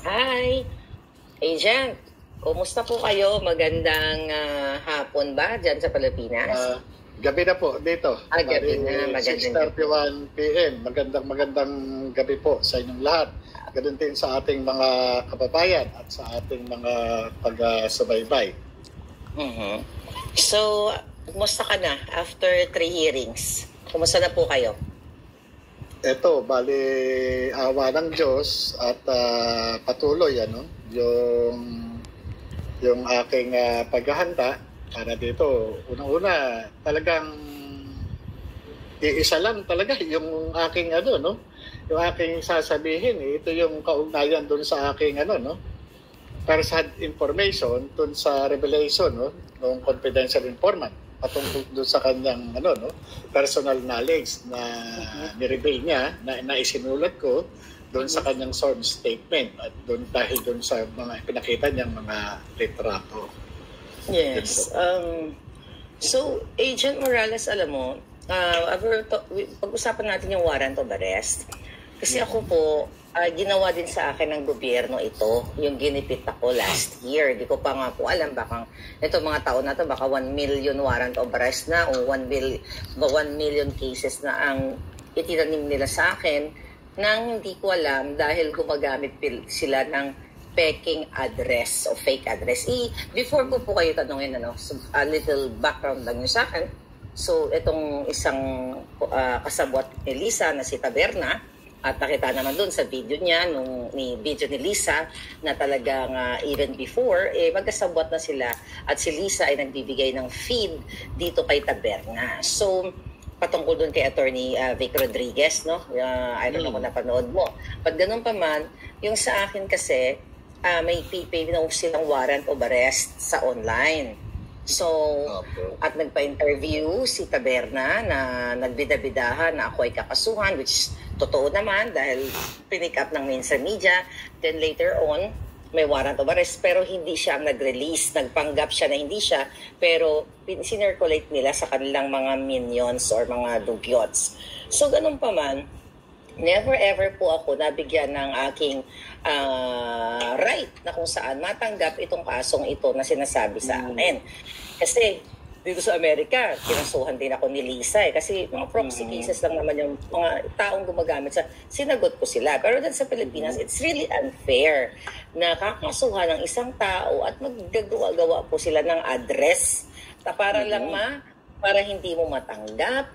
Hi, Agent. Kumusta po kayo? Magandang hapon ba dyan sa Pilipinas? Gabi na po dito. Gabi na. Magandang 6:31 p.m. Magandang gabi po sa inyong lahat. Ganun din sa ating mga kababayan at sa ating mga taga-subaybay. So, kumusta ka na after 3 hearings? Kumusta na po kayo? Ito, bali awa ng Diyos at patuloy yung aking paghahanda para dito. Unang-una, talagang iisa lang talaga yung aking yung aking sasabihin. Ito yung kaugnayan doon sa aking first-hand information doon sa revelation ng confidential informant patungkol doon sa kanyang personal knowledge na ni-reveal niya na isinulat ko doon sa kanyang sworn statement at doon dahil doon sa mga pinakita niyang mga litrato. Yes. So, Agent Morales, alam mo, pag-usapan natin yung warrant of arrest. Kasi ako po, ginawa din sa akin ng gobyerno ito, yung ginipit ako last year. Di ko pa nga po alam, baka ito mga taon na to, baka 1 million warrant of arrest na o 1 million cases na ang itinanim nila sa akin nang hindi ko alam dahil gumagamit sila ng peking address o fake address. Before ko po kayo tanungin, a little background lang nyo sa akin. So, itong isang kasabwat ni Lisa na si Taberna, at nakita naman doon sa video niya, video ni Lisa, na talagang even before, magkasabwat na sila. At si Lisa ay nagbibigay ng feed dito kay Taberna. So, patungkol doon kay Attorney Vic Rodriguez, I don't know kung napanood mo. But ganun pa man, yung sa akin kasi, may PPA silang warrant of arrest sa online. So, at nagpa-interview si Taberna na nagbida-bidahan na ako ay kakasuhan, which totoo naman dahil pinick up ng mainstream media. Then later on, may warrant of arrest pero hindi siya nag-release. Nagpanggap siya na hindi siya pero sinirculate nila sa kanilang mga minions or mga dugyots. So, ganun pa man, never ever po ako nabigyan ng aking right na kung saan matanggap itong kasong ito na sinasabi sa amin. Kasi dito sa Amerika, kinasuhan din ako ni Lisa kasi mga proxy cases lang naman yung mga taong gumagamit sinagot ko sila. Pero dun sa Pilipinas, it's really unfair na kakasuhan ng isang tao at maggagawa-gawa po sila ng address para lang para hindi mo matanggap.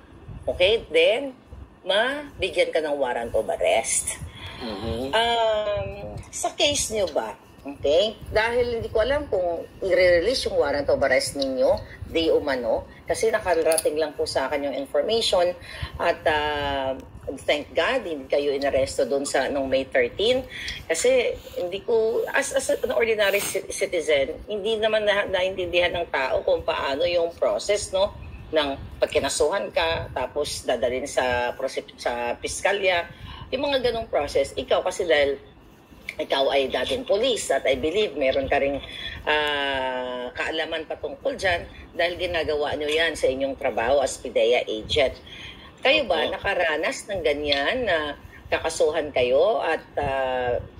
Okay? Then, mabigyan ka ng warrant of arrest. Sa case nyo ba, okay? Dahil hindi ko alam kung i-release yung warrant of arrest ninyo, di umano, kasi nakarating lang po sa akin yung information at thank God, hindi kayo inaresto doon nung May 13. Kasi hindi ko, as an ordinary citizen, hindi naman naintindihan ng tao kung paano yung process, ng pagkinasuhan ka, tapos dadalhin sa piskalya, yung mga ganong process. Ikaw kasi dahil ikaw ay dating police at I believe meron ka ring kaalaman patungkol dyan dahil ginagawa nyo yan sa inyong trabaho as PIDEA agent. Kayo ba nakaranas ng ganyan na kakasuhan kayo at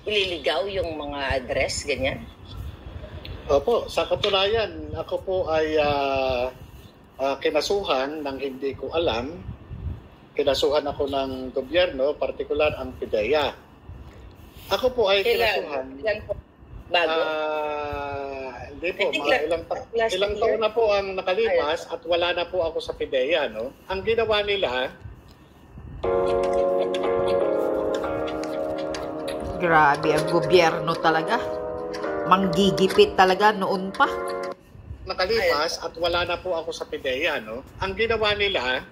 ililigaw yung mga address, ganyan? Opo, sa katunayan, ako po ay kinasuhan ng hindi ko alam. Kinasuhan ako ng gobyerno, partikular ang PIDEA. Ako po ay kinasuhan. Ilan po? Bago? Hindi po, mga ilang taon na po ang nakalipas at wala na po ako sa PIDEA. Ang ginawa nila, grabe, ang gobyerno talaga. Manggigipit talaga noon pa. Nakalipas at wala na po ako sa PIDEA. Ang ginawa nila,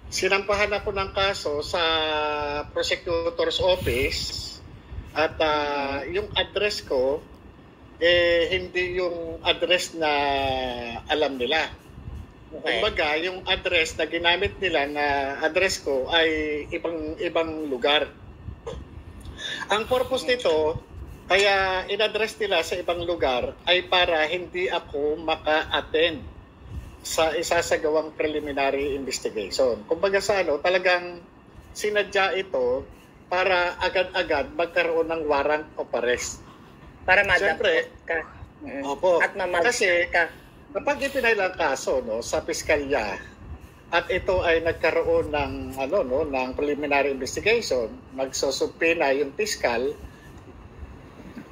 sinampahan ako ng kaso sa prosecutor's office at yung address ko hindi yung address na alam nila. Kumbaga, yung address na ginamit nila na address ko ay ibang lugar. Ang purpose nito, kaya in-address nila sa ibang lugar ay para hindi ako maka-attend sa isasagawang preliminary investigation. Kumbaga sa talagang sinadya ito para agad-agad magkaroon ng warrant of arrest. Para madapot Siyempre, ka. Opo. At Kasi ka. kapag ipinail ang kaso sa piskalya at ito ay nagkaroon ng ng preliminary investigation, magsusupina yung piskal,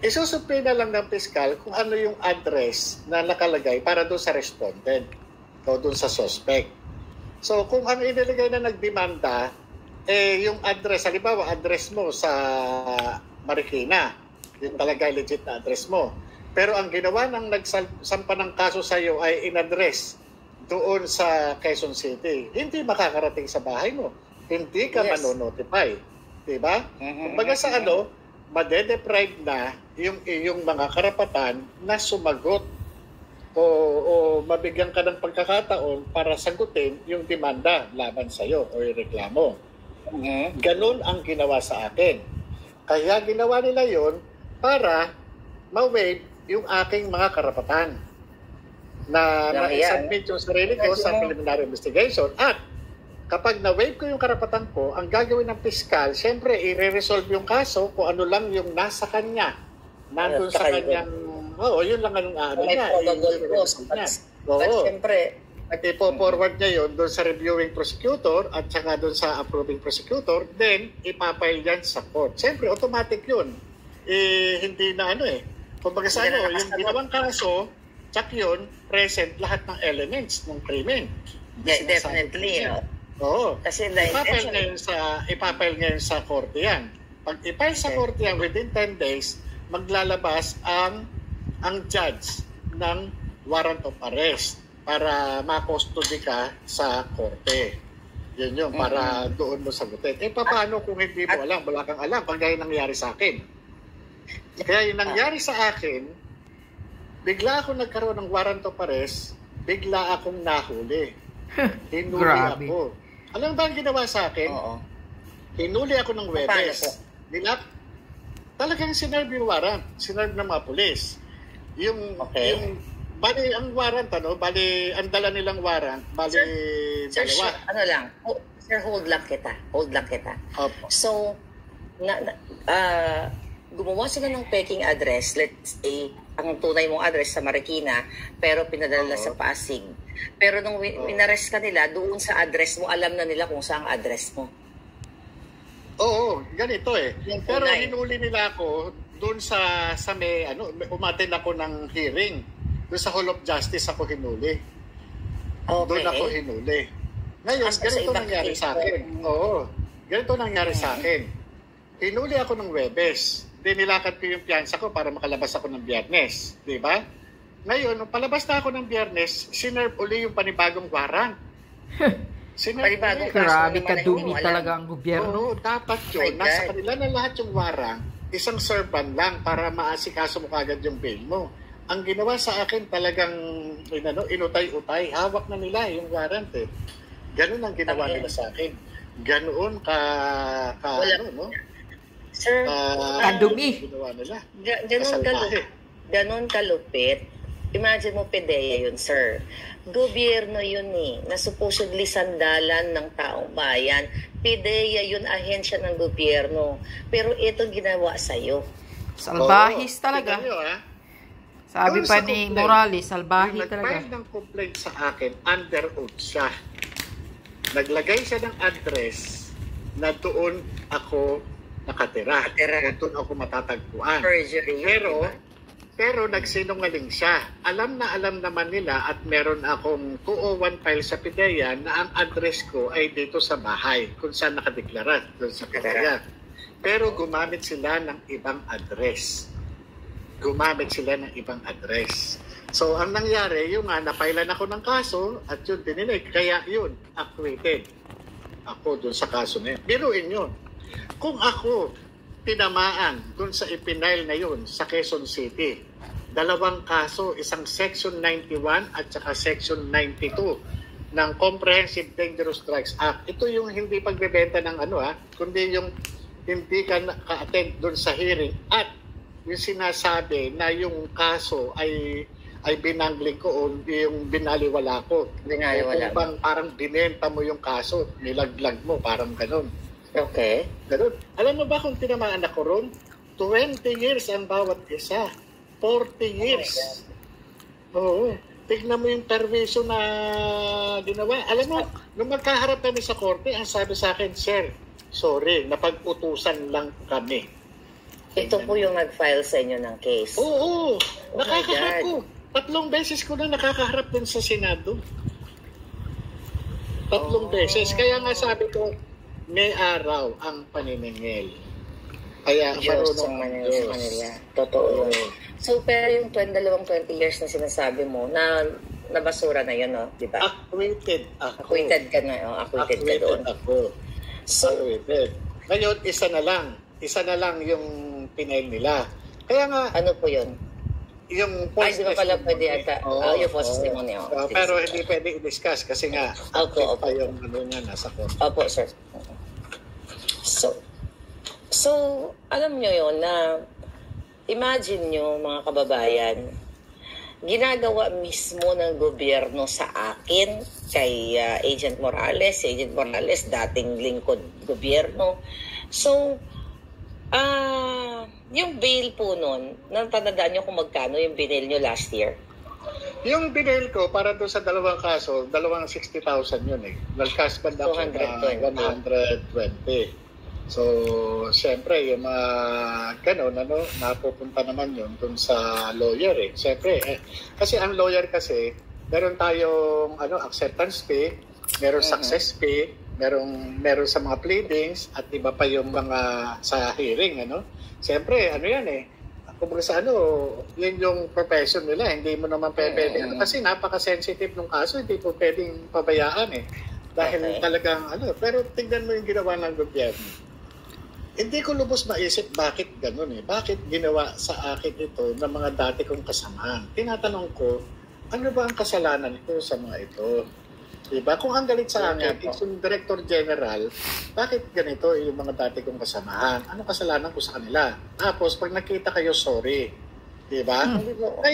isusupina lang ng piskal kung ano yung address na nakalagay para doon sa respondent o doon sa suspect. So kung ang inilagay na nagdemanda yung address, halimbawa address mo sa Marikina, yung talaga legit na address mo. Pero ang ginawa ng nagsampa ng kaso sa iyo ay in-address doon sa Quezon City, hindi makakarating sa bahay mo. Hindi ka manonotify. Diba? Kumbaga sa madedeprive na yung iyong mga karapatan na sumagot o mabigyan ka ng pagkakataon para sagutin yung demanda laban sa iyo o yung reklamo. Ganun ang ginawa sa akin. Kaya ginawa nila yon para ma-waive yung aking mga karapatan na ma-submit yung sarili ko sa preliminary investigation. At kapag na-waive ko yung karapatan ko, ang gagawin ng piskal, siyempre, i-resolve yung kaso kung ano lang yung nasa kanya. Nandun sa kanyang, yun lang ang niya. But siyempre, ipo-forward niya yun doon sa reviewing prosecutor at saka doon sa approving prosecutor, then ipapile yan sa court. Siyempre, automatic yun. Hindi na Kumbaga sa yung ginawang kaso, tsak yun, present lahat ng elements ng krimen. Definitely. Oo. Kasi ipapile ngayon sa korte yan. Pag ipile sa korte yan, within 10 days, maglalabas ang judge ng warrant of arrest para ma-custody ka sa korte. Yun yung para doon mo sagutin. Paano kung hindi mo alam, wala kang alam, pag gaya nangyari sa akin. Kaya yung nangyari sa akin, bigla ako nagkaroon ng warrant of arrest, bigla akong nahuli. Hinuli ako. Alam ba ang ginawa sa akin? Hinuli ako ng Webes. Talagang sinerve yung warrant. Sinerve ng mga pulis. Bali, ang warrant, ang dala nilang warrant, dalawa. Sir, hold lang kita. Opo. So, gumawa sila ng peking address, let's say, ang tunay mong address sa Marikina, pero pinadala sa Pasig. Pero nung inarrest ka nila, doon sa address mo, alam na nila kung saan ang address mo. Oo, ganito Pero hinuli nila ako doon sa may, umattend ako ng hearing. Doon sa Hall of Justice ako hinuli. Okay. Doon ako hinuli. Ngayon, ganito nangyari sa akin. Ganito nangyari sa akin. Hinuli ako ng Webes. Nilakad ko yung piyansa ko para makalabas ako ng Biyernes. Di ba? Ngayon, nung palabas na ako ng Biyernes, sinerve uli yung panibagong warrant. Grabe kadumi talaga ang gobyerno. Dapat yun. Nasa kanila na lahat yung warrant, isang serban lang para maasikaso mo kagad yung bail mo. Ang ginawa sa akin talagang inutay-utay. Hawak na nila yung warrant Ganun ang ginawa nila sa akin. Ganoon Sir, kadumi. Ganon kalupit. Imagine mo, PDEA yun, sir. Gobyerno yun na supposedly sandalan ng taong bayan. PDEA yun, ahensya ng gobyerno. Pero itong ginawa sa'yo. Salbahis talaga. Sabi pa ni Morales, salbahi talaga. Nag-file ng complaint sa akin, under oath siya. Naglagay siya ng address na doon ako nakatira. Doon ako matatagpuan. Perjury. Pero nagsinungaling siya. Alam naman nila at meron akong 201 file sa PIDEA na ang address ko ay dito sa bahay kung saan nakadeklara doon sa PIDEA. Pero gumamit sila ng ibang address. So, ang nangyari, yung napailan ako ng kaso at yun dininig. Kaya yun, acquitted ako doon sa kaso na yun. Biruin yun. Kung ako tinamaan doon sa ipinail na yun sa Quezon City, dalawang kaso, isang Section 91 at saka Section 92 ng Comprehensive Dangerous Drugs Act. Ito yung hindi pagbebenta ng kundi yung hindi ka ka-attend doon sa hearing at yung sinasabi na yung kaso ay binangling ko o yung binaliwala ko. Binaliwala. Parang binenta mo yung kaso, nilaglag mo, parang ganun. Okay. Ganun. Alam mo ba kung tinamaan ako ron? 20 years ang bawat isa. 40 years. Oo. Tignan mo yung permiso na ginawa. Alam mo, nung magkaharap kami sa korte, ang sabi sa akin, Sir, sorry, napag-utusan lang kami. Ito po yung nag-file sa inyo ng case. Oo. my Nakakaharap God. ko. 3 beses ko na nakakaharap din sa Senado. 3 beses. Kaya nga sabi ko, may araw ang paniningil. Kaya Diyos marunong ang ang manila sa Diyos. kanila. Totoo yun. Oo. So, pero yung 20 years na sinasabi mo, na nabasura na yun, no? Di ba? Acquitted ako. Acquitted ka na, oh. Acquitted ka doon. ako. So, Acquitted. Ngayon, isa na lang. Isa na lang yung pinail nila. Kaya nga, ano po yun? yung Ay, di ba pala testimony. pwede ata? Yung false testimony. Oh. Pero hindi pwede i-discuss kasi nga, Opo, active pa yung ano niya nasa court. Opo, sir. So, alam nyo yun na imagine nyo mga kababayan, ginagawa mismo ng gobyerno sa akin kay Agent Morales. Si Agent Morales, dating lingkod gobyerno. So, yung bail po nun, natandaan nyo kung magkano yung binail nyo last year? Yung binail ko, para doon sa dalawang kaso, 60,000 yun eh. Nag-cash band ako na 120. So, siyempre, yung mga ganon, napupunta naman yun dun sa lawyer eh. Siyempre, kasi ang lawyer kasi, meron tayong acceptance fee, meron success fee, meron sa mga pleadings, at iba pa yung mga sa hearing, Siyempre, yan eh. Kumbaga sa yun yung profession nila, hindi mo naman pwede. Kasi napaka-sensitive ng kaso, hindi po pwedeng pabayaan eh. Dahil talagang pero tingnan mo yung ginawa ng gobyerno. Hindi ko lubos maisip bakit gano'n eh. Bakit ginawa sa akin ito ng mga dati kong kasamahan? Tinatanong ko, ano ba ang kasalanan ko sa mga ito? Diba? Kung ang galit sa akin, yung Director General, bakit ganito yung mga dati kong kasamahan? Ano kasalanan ko sa kanila? Tapos, pag nakita kayo, sorry. Diba?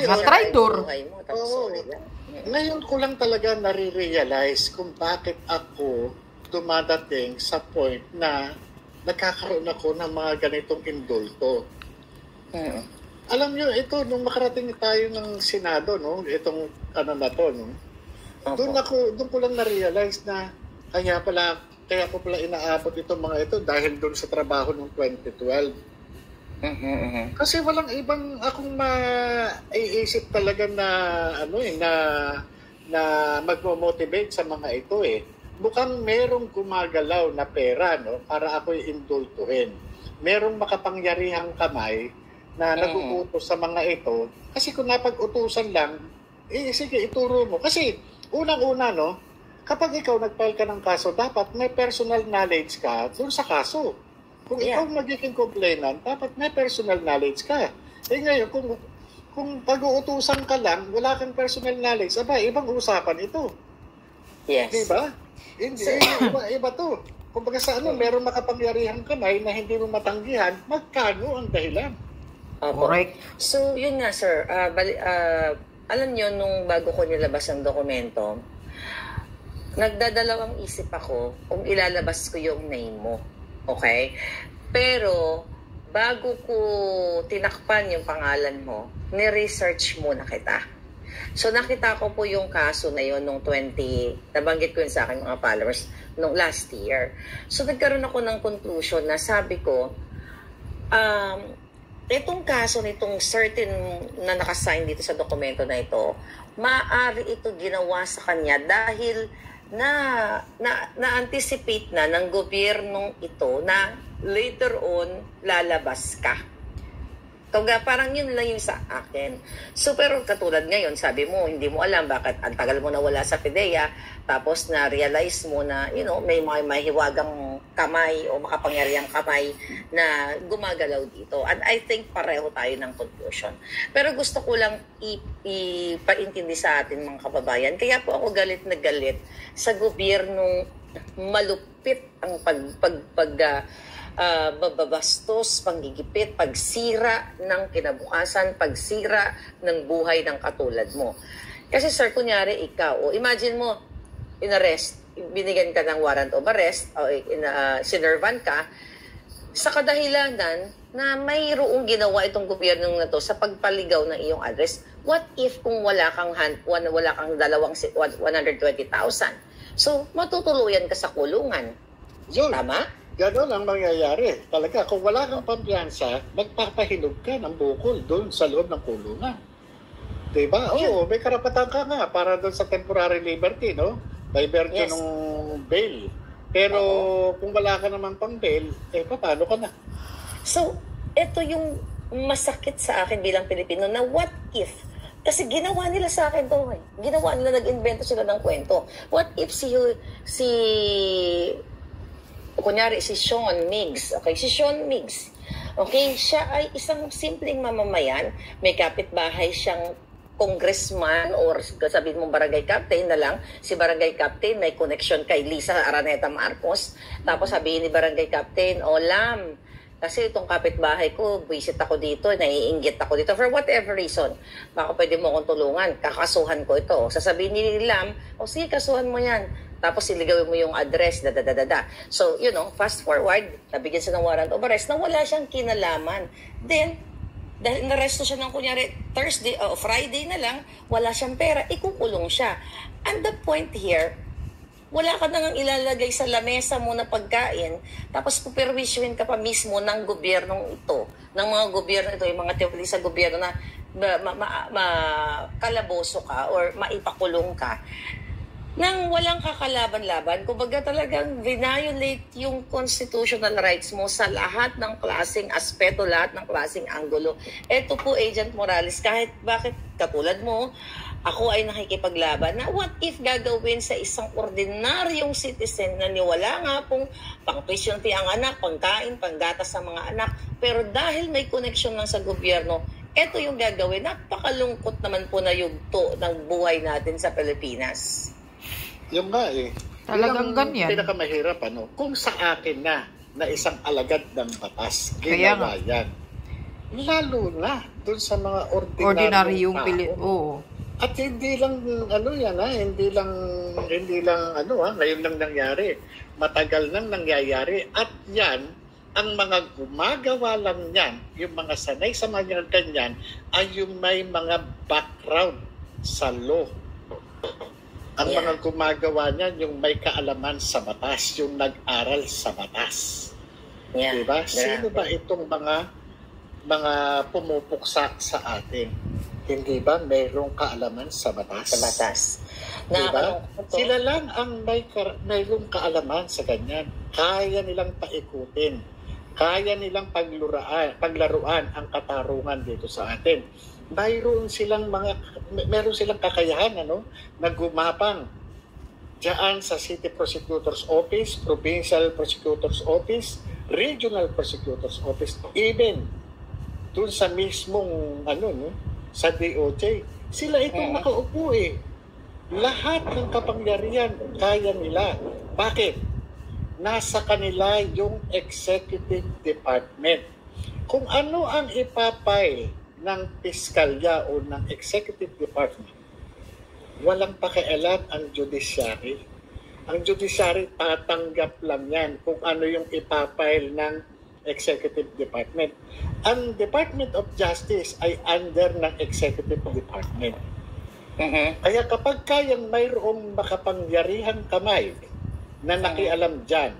Matraidor. Ngayon ko lang talaga nare-realize kung bakit ako dumadating sa point na nagkakaroon ako ng mga ganitong indulto. Alam nyo, ito, nung makarating tayo ng Senado, itong na to, doon ko lang na-realize na kaya ko pala inaabot itong mga ito dahil doon sa trabaho ng 2012. Kasi walang ibang akong maiisip talaga na na magmo-motivate sa mga ito eh. Mukhang merong gumagalaw na pera para ako'y indultuhin. Merong makapangyarihang kamay na nag-uutos sa mga ito. Kasi kung napag-utusan lang, sige, ituro mo. Kasi unang-una, kapag ikaw nag-file ka ng kaso, dapat may personal knowledge ka doon sa kaso. Kung ikaw magiging complainant, dapat may personal knowledge ka. Ngayon, kung pag-uutusan ka lang, wala kang personal knowledge, ibang usapan ito. Yes. Diba? Hindi, iba to. Kung baga sa meron makapangyarihang kamay na hindi mo matanggihan, magkano ang dahilan? Correct. So, yun nga, sir. Alam nyo, nung bago ko nilabas ang dokumento, nagdadalawang isip ako kung ilalabas ko yung name mo. Okay? Pero, bago ko tinakpan yung pangalan mo, ni-research muna kita. So, nakita ko po yung kaso na yun nung nabanggit ko yun sa akin mga followers, nung last year. So, nagkaroon ako ng conclusion na sabi ko, itong kaso nitong certain na nakasign dito sa dokumento na ito, maaari ito ginawa sa kanya dahil na-anticipate na ng gobyernong ito na later on lalabas ka. Parang yun lang yung sa akin. So, pero katulad ngayon, sabi mo, hindi mo alam bakit ang tagal mo nawala sa PDEA, tapos na-realize mo na, may mga mahiwagang kamay o makapangyarihang kamay na gumagalaw dito. And I think pareho tayo ng conclusion. Pero gusto ko lang ipaintindi sa atin mga kababayan. Kaya po ako galit na galit sa gobyernong malupit ang babastos, panggigipit, pagsira ng kinabukasan, pagsira ng buhay ng katulad mo. Kasi sir, kunyari ikaw, imagine mo, in-arrest, binigyan ka ng warrant of arrest o sinervan ka sa kadahilanan na mayroong ginawa itong gobyerno na to sa pagpaligaw ng iyong address. What if kung wala kang 120,000? So, matutuluyan ka sa kulungan. Yun. Tama? Ganon ang mangyayari. Talaga, kung wala kang pampiyansa, magpapahinog ka ng bukol doon sa loob ng kulungan. Diba? Oo, may karapatan ka nga para doon sa temporary liberty, no? By virtue Yes. ng bail. Pero kung wala ka naman pang bail, paano ka na? So, ito yung masakit sa akin bilang Pilipino na what if? Kasi ginawa nila sa akin to. Ginawa nila, nag-invento sila ng kwento. What if kunyari si Sean Miggs. Okay, si Sean Miggs. Okay, siya ay isang simpleng mamamayan. May kapitbahay siyang congressman or sabihin mong barangay captain na lang. Si barangay captain may connection kay Lisa Araneta Marcos. Tapos sabihin ni barangay captain, Lam, kasi itong kapitbahay ko, visit ako dito, naiinggit ako dito for whatever reason. Baka pwede mo akong tulungan, kakasuhan ko ito. Sasabihin ni Lam, sige, kasuhan mo yan. Tapos siligawin mo yung address, So, fast forward, nabigyan siya ng warrant of arrest na wala siyang kinalaman. Then, dahil naresto siya ng kunyari Thursday o Friday na lang, wala siyang pera, ikukulong siya. And the point here, wala ka nang ilalagay sa lamesa mo na pagkain, tapos puperwisyohin ka pa mismo ng gobyernong ito, ng mga gobyerno ito, yung mga teori sa gobyerno na kalaboso ka or maipakulong ka nang walang kakalaban-laban. Kumbaga talagang violate yung constitutional rights mo sa lahat ng klaseng aspeto, lahat ng klaseng anggulo. Ito po, Agent Morales, kahit bakit katulad mo, ako ay nakikipaglaban na what if gagawin sa isang ordinaryong citizen na niwala nga pong pang-tuition fee ang anak, pangkain, panggatas sa mga anak, pero dahil may connection lang sa gobyerno, ito yung gagawin. Napakalungkot naman po na yugto ng buhay natin sa Pilipinas. Yung nga Talagang ganyan. Pinakamahirap, kung sa akin na isang alagad ng batas, Kaya ginawa yan. Lalo na dun sa mga Ordinaryong tao. Oo. At hindi lang hindi lang ngayon lang nangyari. Matagal nang nangyayari at yan ang mga gumagawa lang yan, yung mga sanay sa mga ganyan ay yung may mga background sa law. Ang mga gumagawa niyan yung may kaalaman sa batas, yung nag-aral sa batas. Yeah. Diba? Sino ba itong mga pumupuksa sa atin? Hindi ba mayroong kaalaman sa batas? Sa batas. Diba? Sila lang ang mayroong kaalaman sa ganyan. Kaya nilang paikutin. Kaya nilang paglaruan ang katarungan dito sa atin. Meron silang kakayahan na gumapang diyan sa City Prosecutor's Office, Provincial Prosecutor's Office, Regional Prosecutor's Office, even dun sa mismong sa DOJ. Sila itong nakaupo Lahat ng kapangyarihan kaya nila. Bakit? Nasa kanila yung executive department. Kung ano ang ipapile ng piskalya o ng executive department, walang pakialam ang judiciary. Ang judiciary tatanggap lang yan kung ano yung ipapile ng executive department. Ang Department of Justice ay under ng executive department. Kaya kapag kayang mayroong makapangyarihang kamay na nakialam dyan,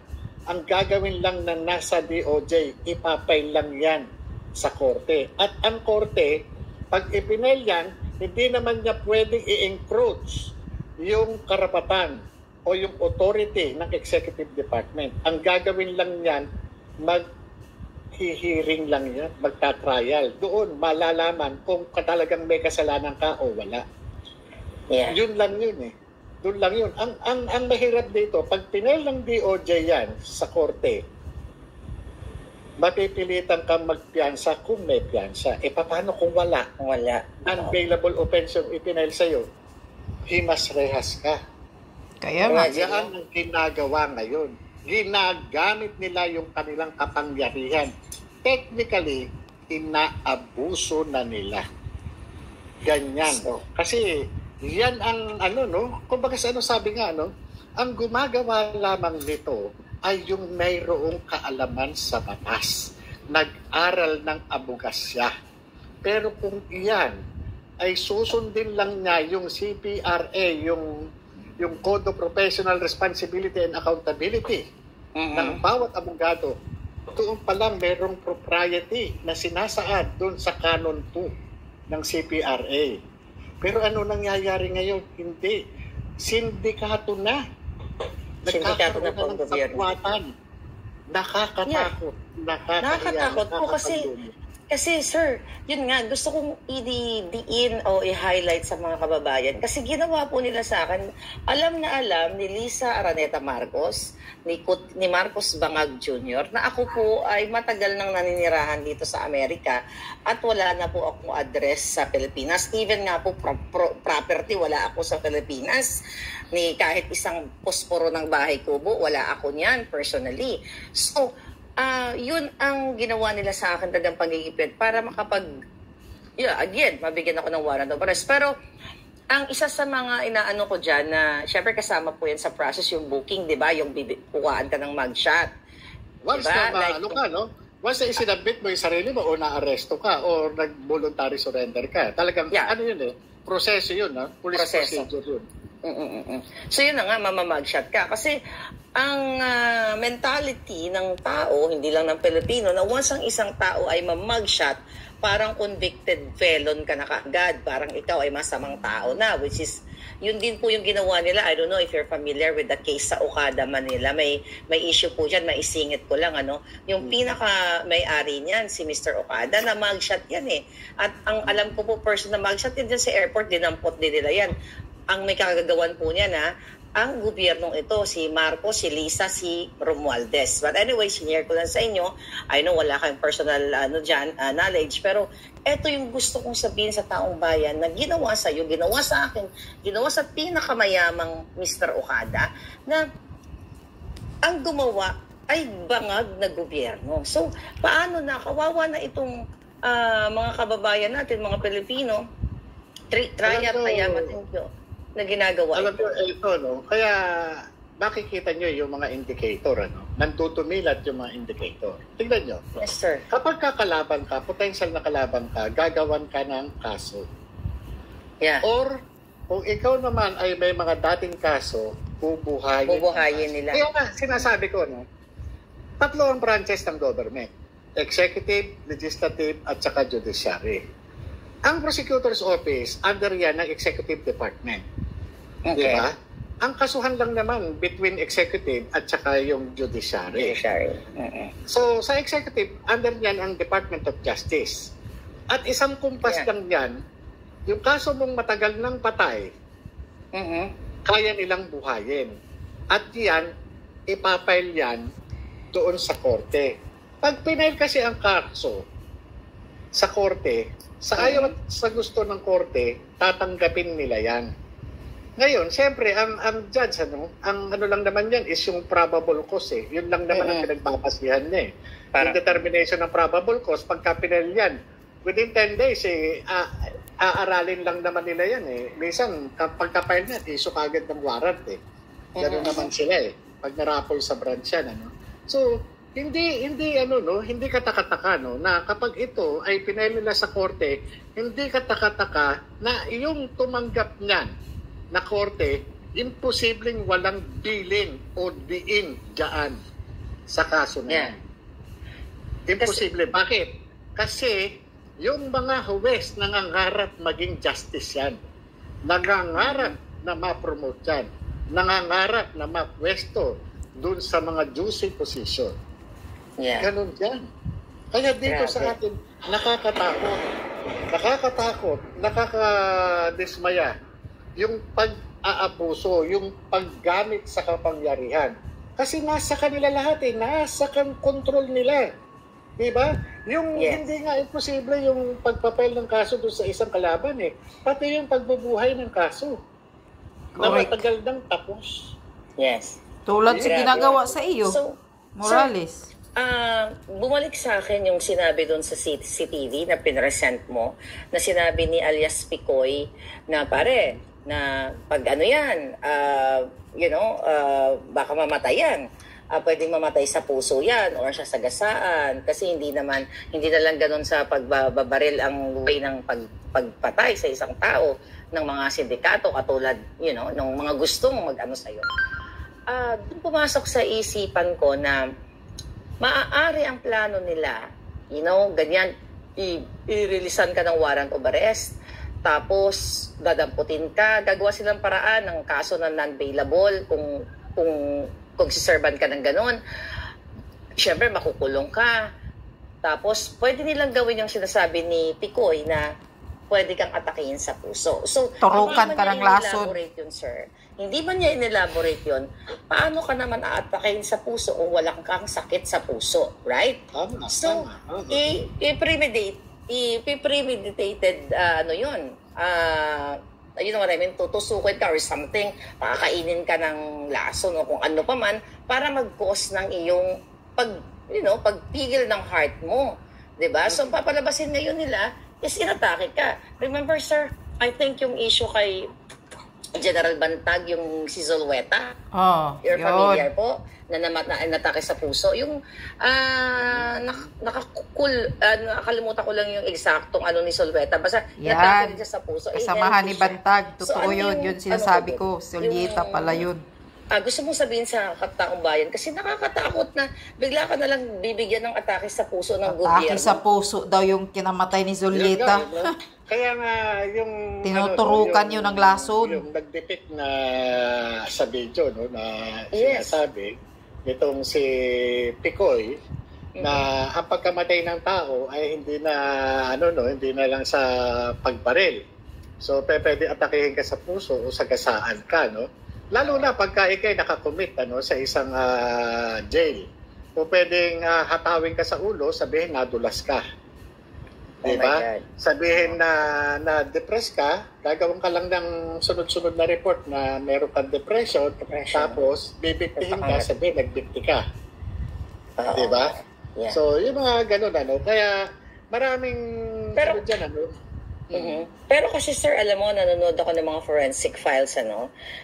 ang gagawin lang na nasa DOJ, ipapile lang yan sa korte. At ang korte, pag ipinail yan, hindi naman niya pwedeng i-encroach yung karapatan o yung authority ng executive department. Ang gagawin lang yan, maghihiring lang yan, magta-trial. Doon malalaman kung talagang may kasalanan ka o wala. Yeah. Yun lang yun Doon lang yun. Ang mahirap dito, pag pinail ng DOJ yan sa korte, mapipilitan kang magpiyansa kung may piyansa. Paano kung wala? Wala. Unbailable offense yung ipinail sa'yo, himas rehas ka. Kaya nga. Yan ang ginagawa ngayon. Ginagamit nila yung kanilang kapangyarihan. Technically, inaabuso na nila. Ganyan. Kasi yan ang kumbaga sa sabi nga Ang gumagawa lamang nito ay yung mayroong kaalaman sa batas. Nag-aral ng abogasya. Pero kung iyan ay susundin lang niya yung CPRA, yung Code of Professional Responsibility and Accountability ng bawat abogado, doon pa lang merong propriety na sinasaad doon sa Canon 2 ng CPRA. Pero ano nangyayari ngayon? Hindi. Sindikato na. Sindikato na po ang ng gobyerno. sakwatan. Nakakatakot. Nakakatakot po kasi sir, yun nga, gusto kong i-diin o i-highlight sa mga kababayan. Kasi ginawa po nila sa akin, alam na alam ni Lisa Araneta Marcos, ni Marcos Bangag Jr., na ako po ay matagal nang naninirahan dito sa Amerika at wala na po akong address sa Pilipinas. Even nga po property, wala ako sa Pilipinas. Ni kahit isang posporo ng bahay kubo, wala ako niyan personally. So, yun ang ginawa nila sa akin talagang pagigipit para again, mabigyan ako ng warrant of arrest. Pero, ang isa sa mga inaano ko dyan na, syempre kasama po yan sa process yung booking, di ba? Yung kuhaan ka ng mugshot. Once diba? Once na isinabit mo yung sarili mo o na-aresto ka o nag-voluntary surrender ka, talagang, proseso yun, police procedure yun. So yun na nga, mamamugshot ka. Kasi ang mentality ng tao, hindi lang ng Pilipino, na once ang isang tao ay mamugshot, parang convicted felon ka na kaagad. Parang ikaw ay masamang tao na, which is, yun din po yung ginawa nila. I don't know if you're familiar with the case sa Okada, Manila. May issue po dyan, maisingit ko lang. Yung pinaka may-ari niyan, si Mr. Okada, na mugshot yan eh. At ang alam ko po, person na mugshot din dyan sa airport, dinampot din nila yan. Ang may kagagawan po niya na ang gobyernong ito, si Marcos, si Lisa, si Romualdez. But anyway, sinare ko lang sa inyo. I know wala kayong personal knowledge, pero ito yung gusto kong sabihin sa taong bayan na ginawa sa iyo, ginawa sa akin, ginawa sa pinakamayamang Mr. Okada, na ang gumawa ay bangag na gobyerno. So, paano na, kawawa na itong mga kababayan natin, mga Pilipino, try at ayamat na ginagawa. Alam nyo, ito, kaya makikita nyo yung mga indicator, nantutumilat yung mga indicator. Tingnan nyo. Yes, sir. Kapag kakalaban ka, potential na kalaban ka, gagawan ka ng kaso. Yeah. Or, kung ikaw naman ay may mga dating kaso, bubuhayin nila. Kaya nga, sinasabi ko, tatlo ang branches ng government. Executive, Legislative, at saka Judiciary. Ang Prosecutor's Office, under yan ng Executive Department. Okay. Diba? Ang kasuhan lang naman between Executive at saka yung Judiciary. So, sa Executive, under yan ang Department of Justice. At isang kumpas lang yan, yung kaso mong matagal ng patay, kaya nilang buhayin. At yan, ipapail yan doon sa korte. Pag pinail kasi ang kaso sa korte, sa ayaw at sa gusto ng korte, tatanggapin nila yan. Ngayon, siyempre, ang judge, ang ano lang naman yan is yung probable cause eh. Yun lang naman ang pinagbabasihan niya eh. Yung determination ng probable cause, pagka pinail yan, within 10 days aaralin lang naman nila yan eh. Minsan, pagka-file niya, iso kagad ng warrant eh. Gano'n naman sila eh. Pag narapol sa branch yan, So, hindi katakataka na kapag ito ay pinail nila sa korte, hindi katakataka na yung tumanggap niyan na korte, imposibleng walang bilin o diin dyan sa kaso na yan. Imposible. Bakit? Kasi yung mga huwes nangangarap maging justice yan. Nangangarap na ma-promote yan. Nangangarap na ma-pwesto dun sa mga juicy position. Ganun dyan. Kaya dito sa atin, nakakatakot, nakakadismaya yung pag-aabuso, yung paggamit sa kapangyarihan. Kasi nasa kanila lahat nasa kontrol nila. Diba? Yung hindi nga imposible yung pagpapail ng kaso doon sa isang kalaban pati yung pagbubuhay ng kaso. Na matagal nang tapos. Yes. Tulad sa ginagawa sa iyo, Morales. Bumalik sa akin yung sinabi doon sa CCTV na pinresent mo, na sinabi ni alias Picoy na pare, na pag ano yan, baka mamatayan. Pwedeng mamatay sa puso yan or sa sagasaan kasi hindi na lang ganun sa pagbabaril ang way ng pagpatay sa isang tao ng mga sindikato katulad ng mga gustong mag-ano sa'yo. Doon pumasok sa isipan ko na maaari ang plano nila, ganyan, i-releasean ka ng warrant of arrest, tapos dadamputin ka, gagawa silang paraan ng kaso na non-bailable kung siserban ka ng ganon. Siyempre, makukulong ka. Tapos, pwede nilang gawin yung sinasabi ni Picoy na pwede kang atakihin sa puso. So, turukan ka ng lason. Yun, sir. Hindi man niya in-elaborate yun, paano ka naman aatakihin sa puso kung wala kang sakit sa puso, right? So, i-premeditated, you know what I mean, tutusukin ka or something, pakakainin ka ng lason o kung ano pa man para mag-cause ng iyong pagpigil ng heart mo. Diba? So, papalabasin ngayon nila is inatake ka. Remember, sir, I think yung issue kay General Bantag, yung si Zulueta, your familiar po, na natake sa puso. Yung nakakalimutan ko lang yung eksaktong ni Zulueta. Basta natake din siya sa puso. Kasamahan ni Bantag. Totoo yun. Yun sinasabi ko. Zulueta pala yun. Gusto mong sabihin sa kataong bayan kasi nakakatakot na bigla ka na lang bibigyan ng atake sa puso ng gobyerno. Atake sa puso daw yung kinamatay ni Zulueta. Kaya nga yung tinuturukan yun ng lason. Yung nagdepict na sa video na sinasabi nitong si Picoy na ang pagkamatay ng tao ay hindi na lang sa pagbaril. So pwede atakehin ka sa puso o sagasaan ka, no? Lalo na pagka ikay nakakommit sa isang jail. O pwedeng hatawin ka sa ulo, sabihin nadulas ka. Diba? Sabihin na depressed ka, gagawin ka lang ng sunod-sunod na report na meron kang depression. Tapos bibiktihin ka, sabihin nagbikti ka. Diba? Yeah. So yung mga ganun, kaya maraming dyan, Pero kasi sir, alam mo, nanonood ako ng mga forensic files,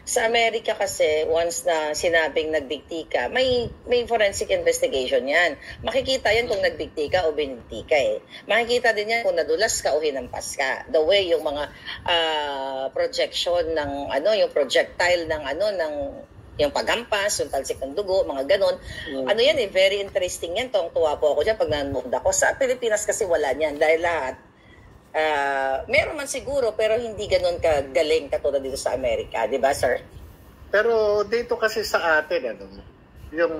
Sa Amerika kasi, once na sinabing nagbigti ka, may forensic investigation yan. Makikita yan kung nagbigti ka o binigti ka Makikita din yan kung nadulas ka o hinampas ka. The way yung mga projection ng, yung projectile ng, yung paghampas, yung talsik ng dugo, mga ganon. Yan very interesting yan. Tuwa po ako dyan pag nanonood ako. Sa Pilipinas kasi wala niyan dahil lahat meron man siguro pero hindi ganoon kagaling katulad dito sa Amerika, di ba, sir? Pero dito kasi sa atin yung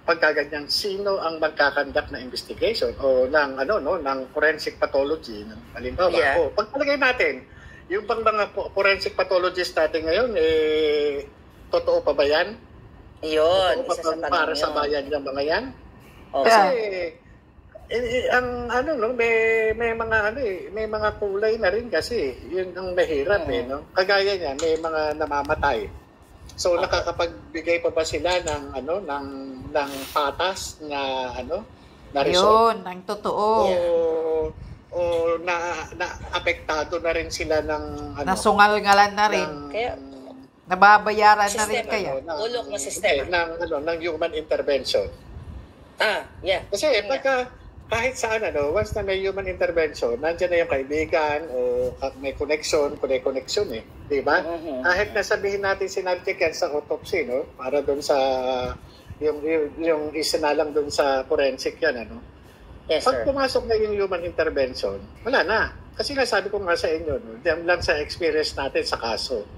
pagkaganyan sino ang magkakandak na investigation o ng forensic pathology halimbawa pagpalagay natin yung mga forensic pathologist natin ngayon totoo pa ba yan? Yun, isa sa tanong para sa bayan ng mga yan? Kasi ang may mga kulay na rin kasi yun ang mahirap kagaya niya may mga namamatay so nakakapagbigay pa ba sila ng ng patas na na result yun ang totoo o na apektado na rin sila ng nasungal-ngalan na rin kaya nababayaran na rin kaya ulok na sistema ng human intervention kasi kahit saan, once na may human intervention, nandiyan na yung kaibigan o may connection di ba? Kahit nasabihin natin sinabject yan sa autopsy, para doon sa, yung isa na lang doon sa forensic yan, Yes, Pag pumasok na yung human intervention, wala na. Kasi nasabi ko nga sa inyo, diyan lang sa experience natin sa kaso.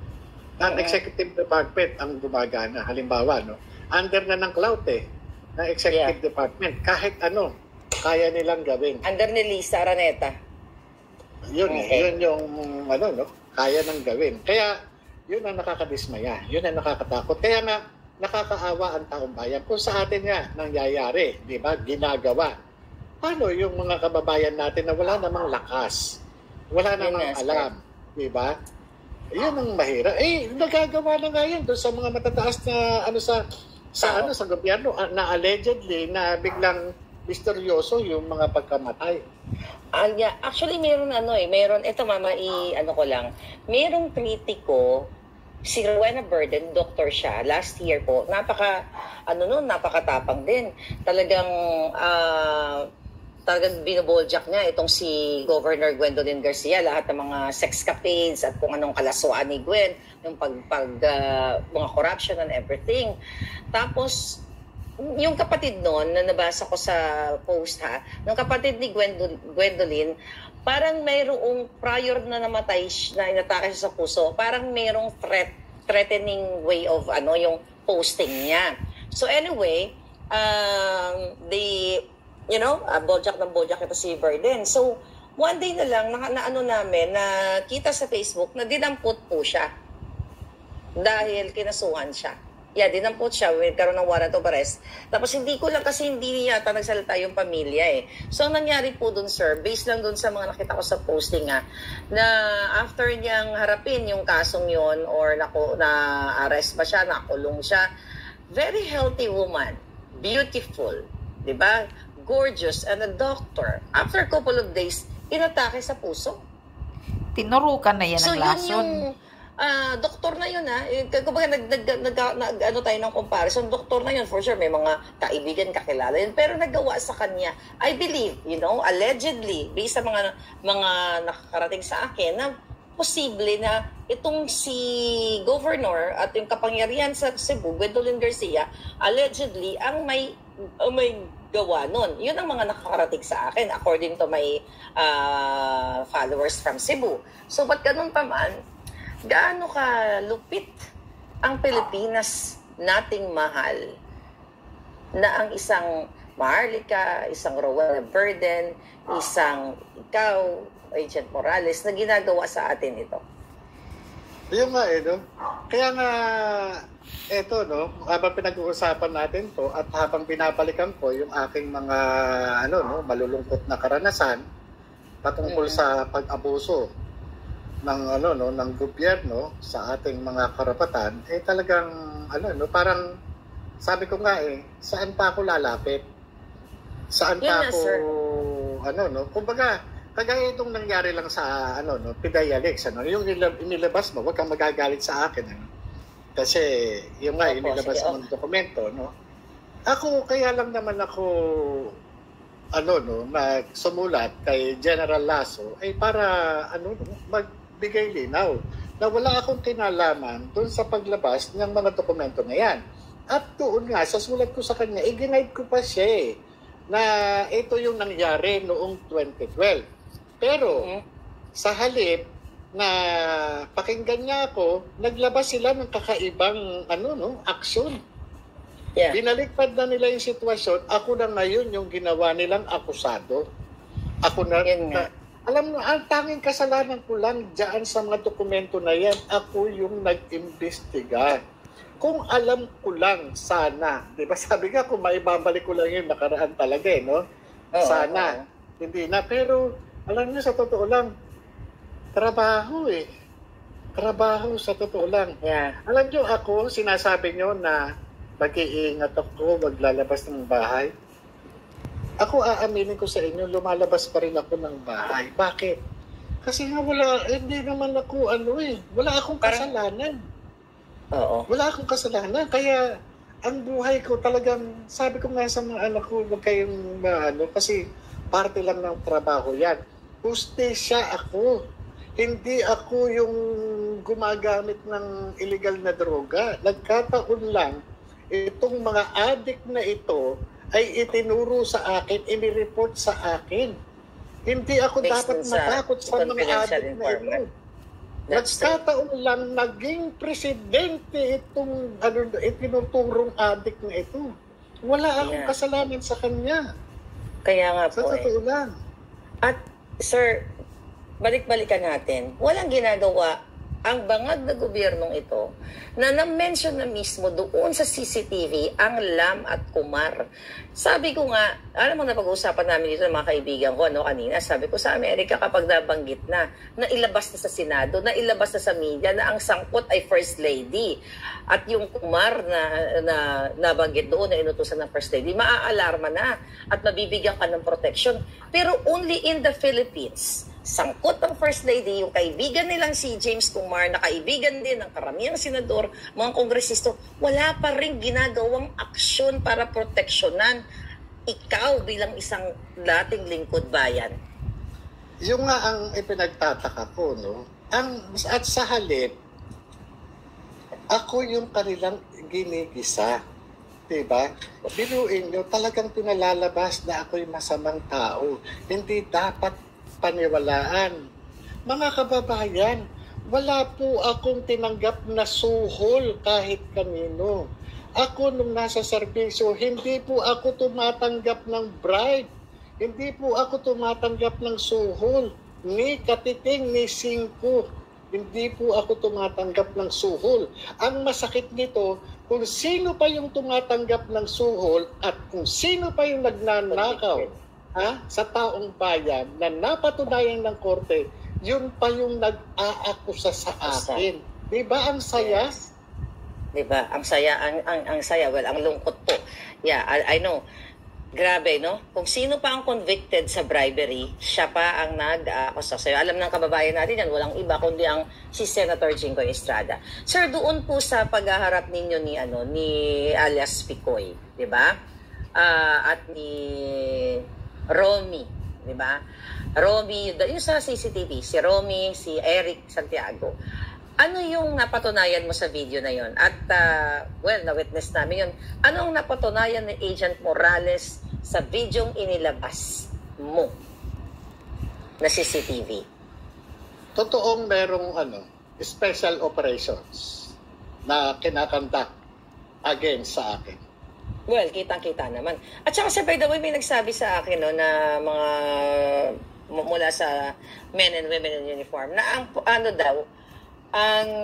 Ang executive department ang gumagana, halimbawa, under na ng clout ng executive department, kahit kaya nilang gawin. Under ni Lisa Araneta. Yun yung kaya nang gawin. Kaya yun ang nakakadismaya, yun ang nakakatakot. Kaya nga nakakaawa ang taong bayan. Kung sa atin nga nangyayari, di ba, ginagawa. Paano yung mga kababayan natin na wala namang lakas, wala namang alam, di ba? Yun ang mahirap. Nagagawa na nga yan doon sa mga matataas na sa gobyerno na allegedly na biglang misteryoso yung mga pagkamatay. Yeah, actually meron meron ito mama ano ko lang. Merong kritiko si Rowena Burden, doctor siya. Last year po, napakatapang din. Talagang binoboljak niya itong si Governor Gwendolyn Garcia, lahat ng mga sex capades at kung anong kalaswaan ni Gwen, yung mga corruption and everything. Tapos, yung kapatid noon, na nabasa ko sa post ng kapatid ni Gwendolyn, parang mayroong prior na namatay, na inatake siya sa puso, parang mayroong threatening way of yung posting niya. So anyway, boljak ito si Burden. So, one day na lang, nakita sa Facebook na dinampot po siya dahil kinasuhan siya. Dinampot siya, karoon ng warrant of arrest. Tapos hindi yata nagsalita yung pamilya . So, ang nangyari po dun, sir, based lang dun sa mga nakita ko sa posting na after niyang harapin yung kasong yon or na-arrest ba siya, nakulong siya, very healthy woman, beautiful, di ba? Gorgeous, and a doctor. After a couple of days, inatake sa puso. Tinurukan na yan ng lason. So, yun yung doktor na yun kumbaga tayo ng comparison, doktor na yun for sure, may mga kaibigan, kakilala yun, pero nagawa sa kanya, I believe, allegedly, based sa mga nakakarating sa akin, na posible na itong si Governor at yung kapangyarihan sa Cebu, Gwendolyn Garcia, allegedly, ang may gawa nun. Yun ang mga nakakarating sa akin according to my followers from Cebu. So, ba't ganun pa man, gaano ka lupit ang Pilipinas nating mahal na ang isang Maharlika, isang Rowena Burden, isang ikaw, Agent Morales, na ginagawa sa atin ito. Yung nga Kaya nga, habang pinag-uusapan natin to at habang binabalikan ko yung aking mga, malulungkot na karanasan patungkol sa pag-abuso ng gobyerno sa ating mga karapatan, talagang parang sabi ko nga saan pa ako lalapit? Saan pa ako kumbaga kagaya itong nangyari lang sa PIDEA Leaks, yung inilabas mo, wag kang magagalit sa akin kasi yung nga inilabas mo ng dokumento, ako kaya lang naman ako nagsumulat kay General Lasso para magbigay linaw na wala akong kinalaman doon sa paglabas ng mga dokumento na yan. At doon nga, sa sulat ko sa kanya, i-guide ko pa siya na ito yung nangyari noong 2012. Pero sa halip na pakinggan niya ako, naglabas sila ng kakaibang aksyon. Yeah. Binalikpad na nila yung sitwasyon. Ako na ngayon yung ginawa nilang akusado. Ako na, alam mo, ang tanging kasalanan ko lang dyan sa mga dokumento na yan, ako yung nag-imbestiga. Kung alam ko lang, sana. Diba sabi nga, kung maibabalik ko lang yung nakaraan talaga, sana. Hindi na. Pero, alam niyo, sa totoo lang, trabaho Trabaho sa totoo lang. Yeah. Alam niyo, ako, sinasabi niyo na mag-iingat ako, maglalabas ng bahay. Ako, aaminin ko sa inyo, lumalabas pa rin ako ng bahay. Bakit? Kasi nga hindi naman ako, wala akong kasalanan. Oo. Wala akong kasalanan. Kaya, ang buhay ko talagang, sabi ko nga sa mga anak ko, huwag kayong kasi parte lang ng trabaho yan. Hustisya ako. Hindi ako yung gumagamit ng illegal na droga. Nagkataon lang, itong mga addict na ito ay itinuro sa akin, inireport sa akin. Hindi ako dapat matakot sa mga addict na ito. Nagkataon lang, naging presidente itong itinuturong addict na ito. Wala akong kasalanan sa kanya. Kaya nga po sa totoo lang. At, sir, balik-balikan natin. Walang ginagawa ang bangag na gobyernong ito na na-mention na mismo doon sa CCTV ang Lam at Kumar. Sabi ko nga, alam mo na pag-uusapan namin dito ng mga kaibigan ko kanina, sabi ko sa Amerika kapag nabanggit na ilabas na sa Senado, na ilabas na sa media na ang sangkot ay First Lady at yung Kumar na nabanggit doon na inutusan ng First Lady, maaalarma na at mabibigyan ka ng protection. Pero only in the Philippines, sangkot ang First Lady, yung kaibigan nilang si James Kumar, na kaibigan din ng karamihang senador, mga kongresista, wala pa rin ginagawang aksyon para proteksyonan ikaw bilang isang dating lingkod bayan. Yung nga ang ipinagtataka ko, no? At sa halip, ako yung kanilang ginigisa. Diba? Biruin nyo, talagang pinalalabas na ako'y masamang tao. Hindi dapat paniwalaan. Mga kababayan, wala po akong tinanggap na suhol kahit kanino. Ako nung nasa serbisyo, hindi po ako tumatanggap ng bribe. Hindi po ako tumatanggap ng suhol. Ni katiting, ni singko. Hindi po ako tumatanggap ng suhol. Ang masakit nito, kung sino pa yung tumatanggap ng suhol at kung sino pa yung nagnanakaw sa taong bayan na napatunayan ng korte, yun pa yung nag-aakusa sa akin. Diba ang saya? Yes. Diba? Ang saya, ang saya. Well, ang lungkot po. Yeah, I know. Grabe, no? Kung sino pa ang convicted sa bribery, siya pa ang nag-aakusa sa'yo. Alam ng kababayan natin yan, walang iba kundi ang si Senator Jinggoy Estrada. Sir, doon po sa paghaharap ninyo ni alias Picoy, di ba? At ni Romy, di ba? Romy, yung sa CCTV, si Romy, si Eric Santiago. Ano yung napatunayan mo sa video na yon? At, na-witness namin yun. Ano ang napatunayan ni Agent Morales sa videong inilabas mo na CCTV? Totoong merong special operations na kinakandak against sa akin. Well, kitang-kita naman. At saka by the way, may nagsabi sa akin na mga mula sa men and women in uniform na ang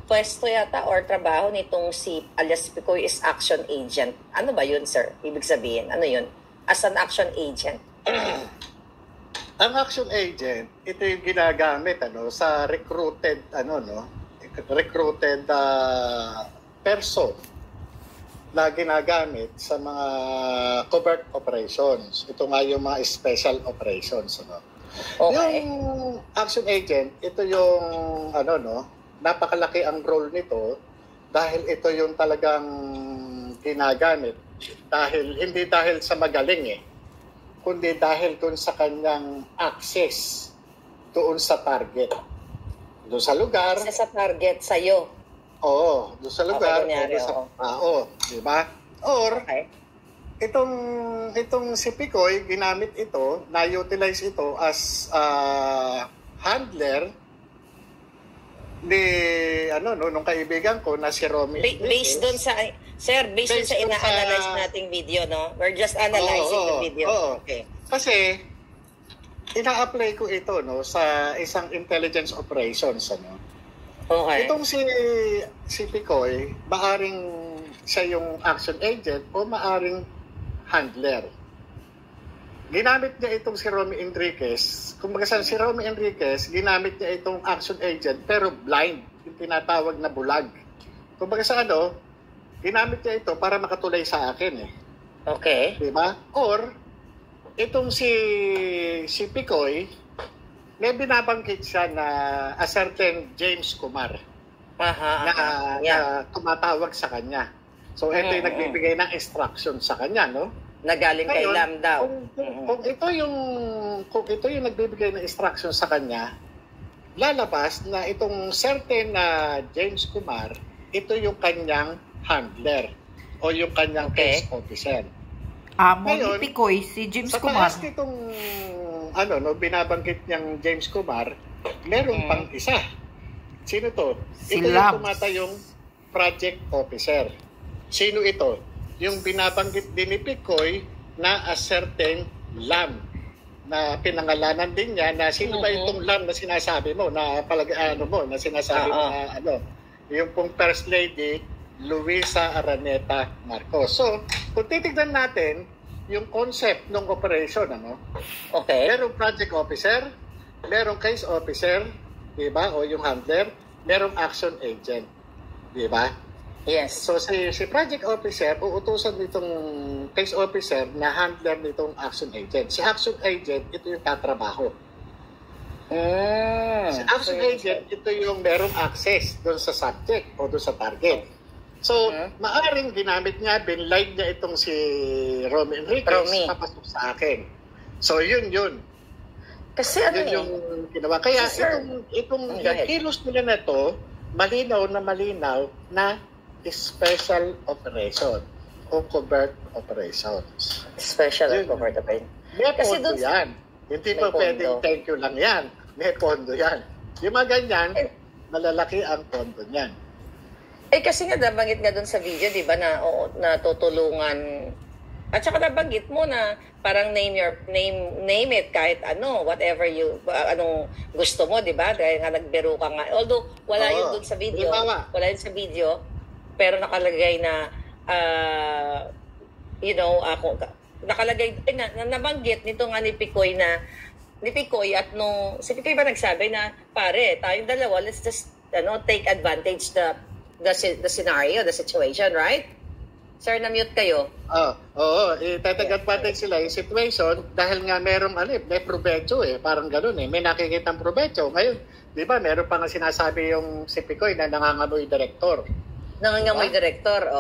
pwesto yata or trabaho nitong si alias Picoy is action agent. Ano ba yun, sir? Ibig sabihin, ano yun? As an action agent. Ang action agent, ito yung ginagamit sa recruited person na ginagamit sa mga covert operations. Ito nga yung mga special operations. Okay. Yung action agent, ito yung napakalaki ang role nito dahil ito yung talagang ginagamit hindi dahil sa magaling kundi dahil dun sa kanyang access doon sa target. Doon sa lugar. Sa target sa'yo. Oo, doon sa lugar. Okay, sa tao. Diba? Or, Itong si Picoy, ginamit ito, na-utilize ito as handler ni nung kaibigan ko na si Romy. Based doon sa ina-analyze nating video, no? We're just analyzing the video. Okay. Kasi ina-apply ko ito sa isang intelligence operations Okay. Itong si Picoy, maaring siya yung action agent o maaring handler. Ginamit niya itong si Romy Enriquez. Kung magasan si Romy Enriquez, ginamit niya itong action agent pero blind, yung tinatawag na bulag. Kung magasan ginamit niya ito para makatulay sa akin Okay. Diba? Or, itong si Picoy, may binabanggit siya na a certain James Kumar na tumatawag sa kanya. So, ito yung nagbibigay ng instruction sa kanya, Nagaling kay Lam daw. Kung ito yung nagbibigay ng instruction sa kanya, lalabas na itong certain na James Kumar, ito yung kanyang handler o yung kanyang case officer. Ngayon, Picoy, si James Kumar. Sa taas nitong binabanggit niyang James Kumar, meron pang isa. Sino to? Si ito Lams. yung tumatayong project officer. Sino ito? Yung binabanggit din ni Picoy na a certain Lam na pinangalanan din niya na sino ba itong Lam na sinasabi mo na na sinasabi mo na yung pong First Lady Luisa Araneta Marcos. So, kung titignan natin yung concept ng operation, Okay. merong project officer, merong case officer, di ba? O yung handler, merong action agent, di ba? Yes. So si project officer, uutusan nitong case officer na handler nitong action agent. Si action agent, ito yung tatrabaho. Si action agent, ito yung merong access doon sa subject o doon sa target. So, maaring ginamit niya, binlight niya itong si Romy Enriquez, papasok sa akin. So, yun. Kasi yun yung ginawa. Kaya itong kilos nila na to, malinaw na special operation o covert operations. Special or covert operation. May pondo yan. Hindi pa pwedeng thank you lang yan. May pondo yan. Yung mga ganyan, malalaki ang pondo niyan. Kasi nga nabanggit nga doon sa video, di ba, na tutulungan. At saka nabanggit mo na parang name it kahit whatever anong gusto mo, di ba? Dahil nga nagbiro ka nga. Although wala yun doon sa video. Wala yun sa video. Pero nakalagay na, nakalagay, nabanggit nito nga ni Picoy at si Picoy ba nagsabi na, pare, tayong dalawa, let's just, take advantage the scenario, the situation, right? Sir, na-mute kayo. Take advantage sila yung situation dahil nga merong may provecho parang gano'n may nakikitang provecho. Ngayon, di ba, meron pa nga sinasabi yung si Picoy na nangangamoy director. Nangangamoy director,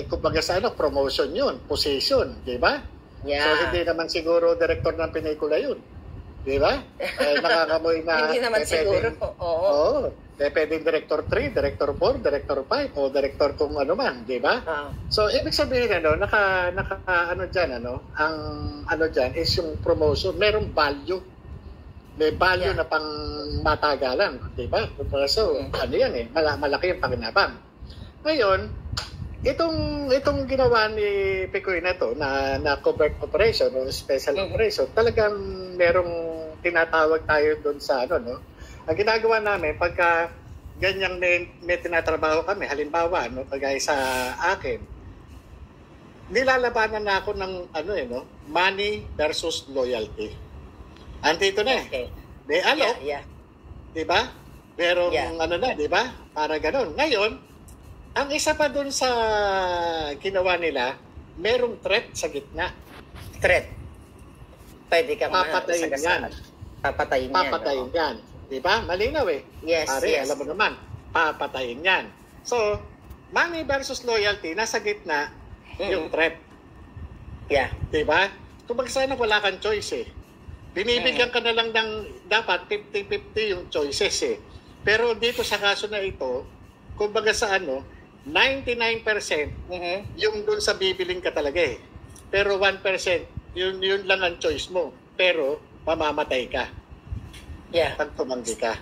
kumbaga sa promotion yun, position, di ba? Yeah. So, hindi naman siguro director ng pelikula yun. Di ba? Nangangamoy na... Hindi naman siguro. Pwedeng director 3, director 4, director 5, o director kung ano man, di ba? So, ibig sabihin, ang dyan is yung promotion, merong value. May value na pang matagalan, di ba? So, malaki yung pakinabang. Ngayon, itong ginawa ni Picoy na to, na covert operation o special operation, talagang merong tinatawag tayo doon sa Ang ginagawa namin, pagka ganyang may tinatrabaho kami, halimbawa, kagaya sa akin, nilalabanan na ako ng money versus loyalty. Andito na May alok. Di ba? Merong di ba? Para ganun. Ngayon, ang isa pa dun sa ginawa nila, merong threat sa gitna. Threat. Pwede kang papatayin yan. Papatayin yan. Di ba? Malinaw Yes, Pare, alam mo naman. Papatayin yan. So, money versus loyalty, nasa gitna yung threat. Yeah. Di ba? Kung sana wala kang choice binibigyan ka na lang ng dapat 50-50 yung choices Pero dito sa kaso na ito, kumbaga sa 99% yung dun sa bibiling ka talaga Pero 1%, yun lang ang choice mo. Pero mamamatay ka. Yeah. Pag tumanggi ka.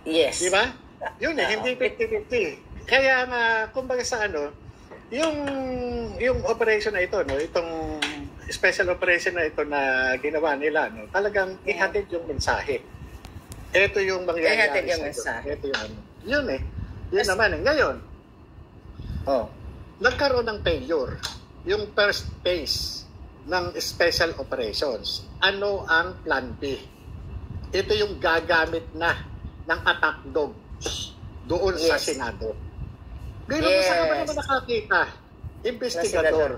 Yes. Di ba? Yun hindi 50-50. Kaya nga, kumbaga sa yung operation na ito, itong special operation na ito na ginawa nila, talagang ihatid yung mensahe. Ito yung mangyayari. Ihatid yung mensahe. Ito yung Yun Yun naman Ngayon, nagkaroon ng failure. Yung first phase ng special operations. Ano ang plan B? Ito yung gagamit na ng attack dog doon sa Senado. Pero saan naman nakakita? Investigador.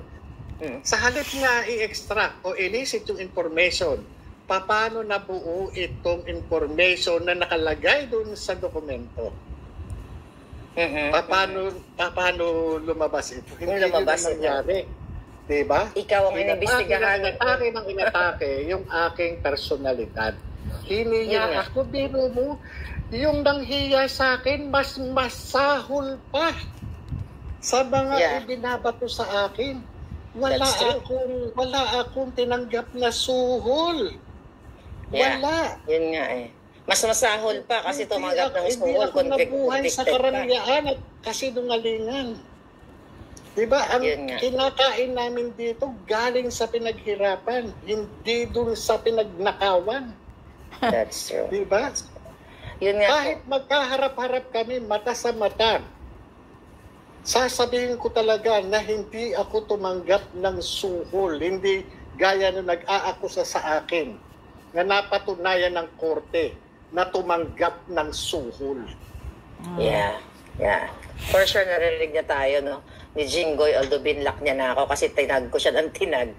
Sa halip nga i-extract o elicit yung information, paano nabuo itong information na nakalagay doon sa dokumento? Paano lumabas ito? Hindi lumabas nangyari. Diba? Ikaw ang inimbestigahan. Inatake yung aking personalidad. Hiniya ako, biro mo, yung nanghiya sa akin, mas masahol pa sa mga ibinabato sa akin. Wala akong tinanggap na suhol. Wala. Yun nga Mas masahol pa kasi tumanggap ng suhol. Hindi ako nabuhay sa karangyaan at kasinungalingan. Diba, ang Yun nga. kinakain namin dito galing sa pinaghirapan, hindi dun sa pinagnakawan. That's true. Diba? Yun nga po. Kahit magkaharap-harap kami, mata sa mata, sasabihin ko talaga na hindi ako tumanggap ng suhol. Hindi gaya na nag-aakusa sa akin na napatunayan ng korte na tumanggap ng suhol. Yeah. Yeah. For sure, narinig niya tayo, no? Ni Jinggoy, although binlock niya na ako kasi tinag ko siya ng tinag.